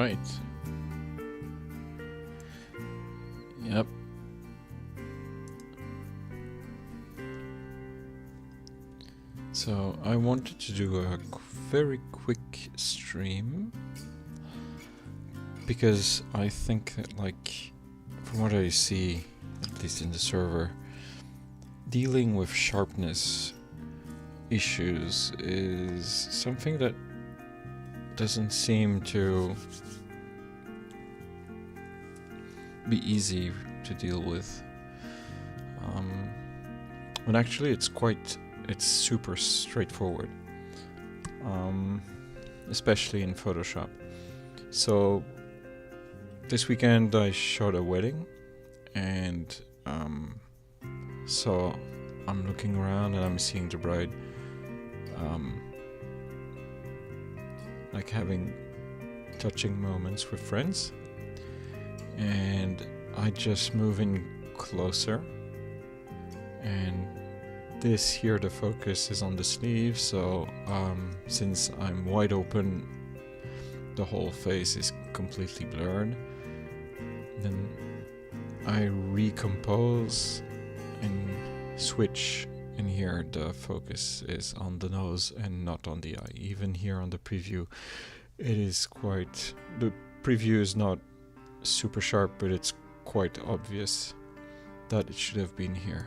Right. Yep. So I wanted to do a very quick stream because I think that, like, from what I see, at least in the server, dealing with sharpness issues is something that doesn't seem to be easy to deal with. And actually it's super straightforward, especially in Photoshop. So this weekend I shot a wedding, and so I'm looking around and I'm seeing the bride like having touching moments with friends, and I just move in closer, and this here, the focus is on the sleeve, so since I'm wide open, the whole face is completely blurred. Then I recompose and switch, and here the focus is on the nose and not on the eye. Even here on the preview, it is quite... the preview is not super sharp, but it's quite obvious that it should have been here.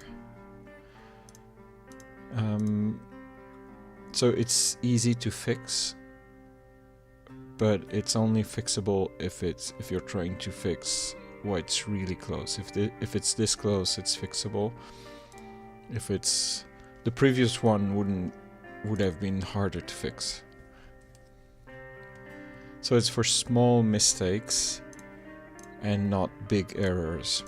So it's easy to fix, but it's only fixable if you're trying to fix what's really close. If it's this close, it's fixable. If it's the previous one, would have been harder to fix. So it's for small mistakes and not big errors.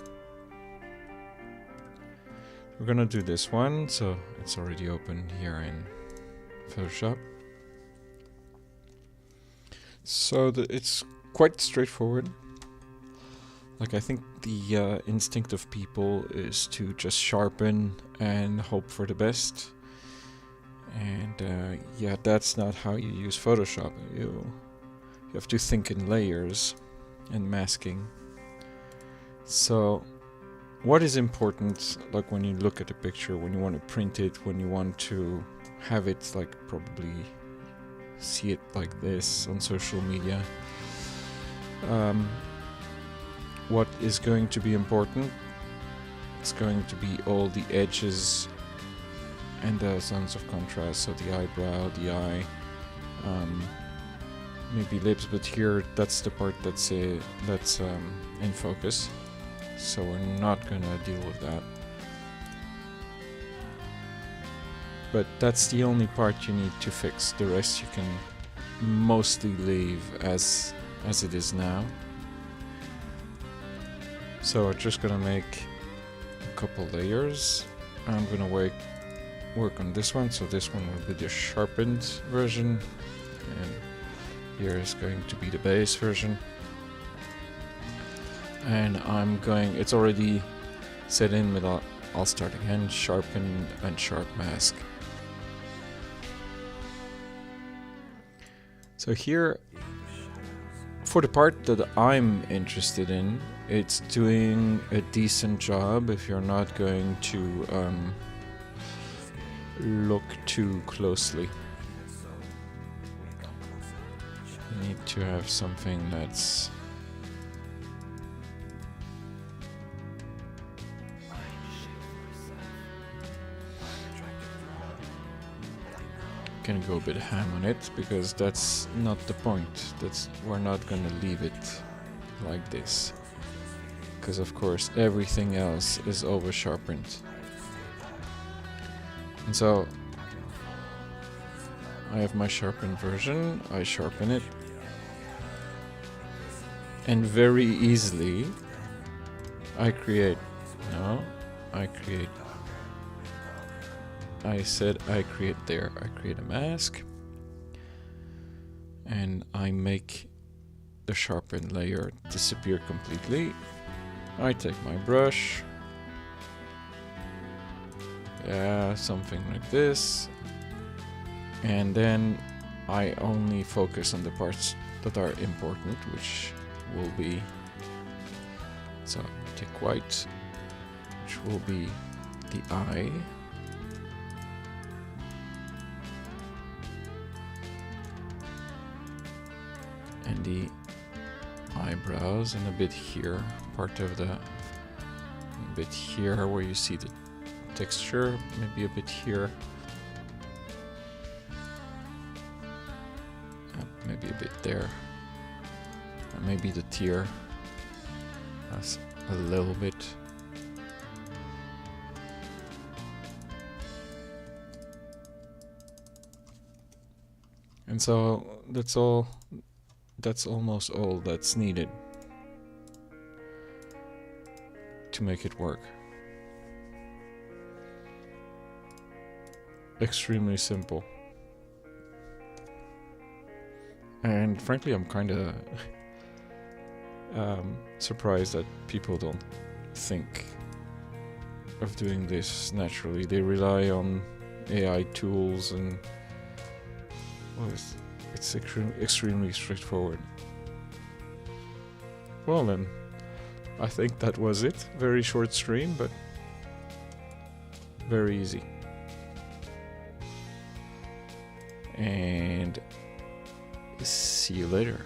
We're gonna do this one, so it's already open here in Photoshop. So it's quite straightforward. Like, I think the instinct of people is to just sharpen and hope for the best. And yeah, that's not how you use Photoshop. You have to think in layers and masking. So what is important, like when you look at a picture, when you want to print it, when you want to have it, like, probably see it like this on social media, what is going to be important? It's going to be all the edges and the zones of contrast, so the eyebrow, the eye, maybe lips, but here that's the part that's in focus. So we're not gonna deal with that. But that's the only part you need to fix. The rest you can mostly leave as it is now. So we're just gonna make a couple layers. I'm gonna work on this one, so this one will be the sharpened version, and here is going to be the base version. And it's already set in with I'll start again, sharpen and sharp mask. So here, for the part that I'm interested in, it's doing a decent job if you're not going to look too closely. You need to have something that's can go a bit ham on it, because that's not the point. We're not gonna leave it like this, because of course everything else is over sharpened. And so I have my sharpened version, I sharpen it, and very easily I create a mask, and I make the sharpened layer disappear completely. I take my brush, something like this, and then I only focus on the parts that are important, which will be, so take white, which will be the eye, and the eyebrows, and a bit here, part of the, a bit here where you see the texture, maybe a bit here, maybe a bit there, and maybe the tear, that's a little bit. And so that's all, that's almost all that's needed to make it work. Extremely simple. And frankly, I'm kind of surprised that people don't think of doing this naturally. They rely on AI tools, and well, it's extremely straightforward. Well then, I think that was it. Very short stream, but very easy. And see you later.